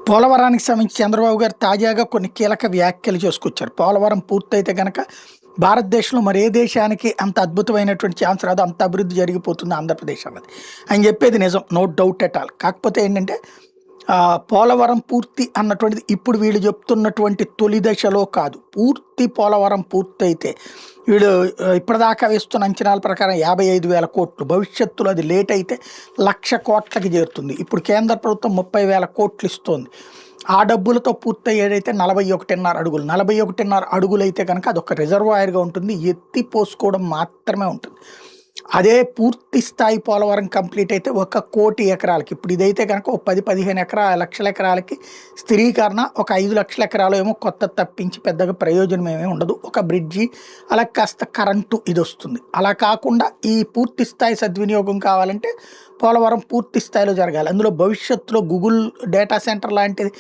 పోలవరానికి సంబంధించి చంద్రబాబు గారు తాజాగా కొన్ని కీలక వ్యాఖ్యలు చేసుకొచ్చారు. పోలవరం పూర్తయితే గనక భారతదేశంలో మరే దేశానికి అంత అద్భుతమైనటువంటి ఛాన్స్ రాదు. అంత అభివృద్ధి జరిగిపోతుంది ఆంధ్రప్రదేశ్ అన్నది. ఆయన చెప్పేది నిజం. No doubt at all. కాకపోతే ఏంటంటే పోలవరం పూర్తి అన్నటువంటిది ఇప్పుడు వీళ్ళు చెప్తున్నటువంటి తొలి దశలో కాదు. పూర్తి పోలవరం పూర్తయితే వీళ్ళు ఇప్పటిదాకా వేస్తున్న అంచనాల ప్రకారం 55,000 కోట్లు, భవిష్యత్తులో అది లేట్ అయితే 1,00,000 కోట్లకి చేరుతుంది. ఇప్పుడు కేంద్ర ప్రభుత్వం 30,000 కోట్లు ఇస్తోంది. ఆ డబ్బులతో పూర్తయ్యేదైతే 41.5 అడుగులు. 41.5 అడుగులు అయితే కనుక అదొక రిజర్వాయర్గా ఉంటుంది. ఎత్తి పోసుకోవడం మాత్రమే ఉంటుంది. అదే పూర్తి స్థాయి పోలవరం కంప్లీట్ అయితే 1,00,00,000 ఎకరాలకి, ఇప్పుడు ఇదైతే కనుక ఒక 10-15 లక్షల ఎకరాలకి స్థిరీకరణ, ఒక 5 లక్షల ఎకరాలు ఏమో కొత్త తప్పించి పెద్దగా ప్రయోజనం ఏమీ ఉండదు. ఒక బ్రిడ్జి అలా కాస్త కరెంటు ఇది వస్తుంది. అలా కాకుండా ఈ పూర్తి స్థాయి సద్వినియోగం కావాలంటే పోలవరం పూర్తి స్థాయిలో జరగాలి. అందులో భవిష్యత్తులో గూగుల్ డేటా సెంటర్ లాంటిది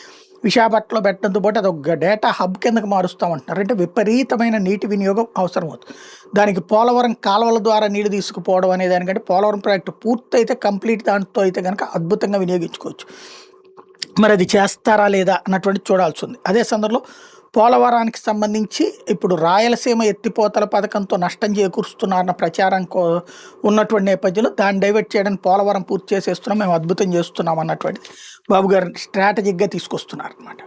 విశాఖపట్నంలో పెట్టడంతో పాటు అదొక డేటా హబ్ కిందకి మారుస్తామంటున్నారు. అంటే విపరీతమైన నీటి వినియోగం అవసరం అవుతుంది. దానికి పోలవరం కాలువల ద్వారా నీళ్లు తీసుకుపోవడం అనే దానికంటే పోలవరం ప్రాజెక్టు పూర్తయితే కంప్లీట్ దాంతో అయితే కనుక అద్భుతంగా వినియోగించుకోవచ్చు. మరి అది చేస్తారా లేదా అన్నటువంటి చూడాల్సి ఉంది. అదే సందర్భంలో పోలవరానికి సంబంధించి ఇప్పుడు రాయలసీమ ఎత్తిపోతల పథకంతో నష్టం చేకూరుస్తున్నారన్న ప్రచారం ఉన్నటువంటి నేపథ్యంలో దాన్ని డైవర్ట్ చేయడానికి పోలవరం పూర్తి చేసేస్తున్నాం, మేము అద్భుతం చేస్తున్నాం అన్నటువంటిది బాబు గారు స్ట్రాటజిక్గా తీసుకొస్తున్నారు అన్నమాట.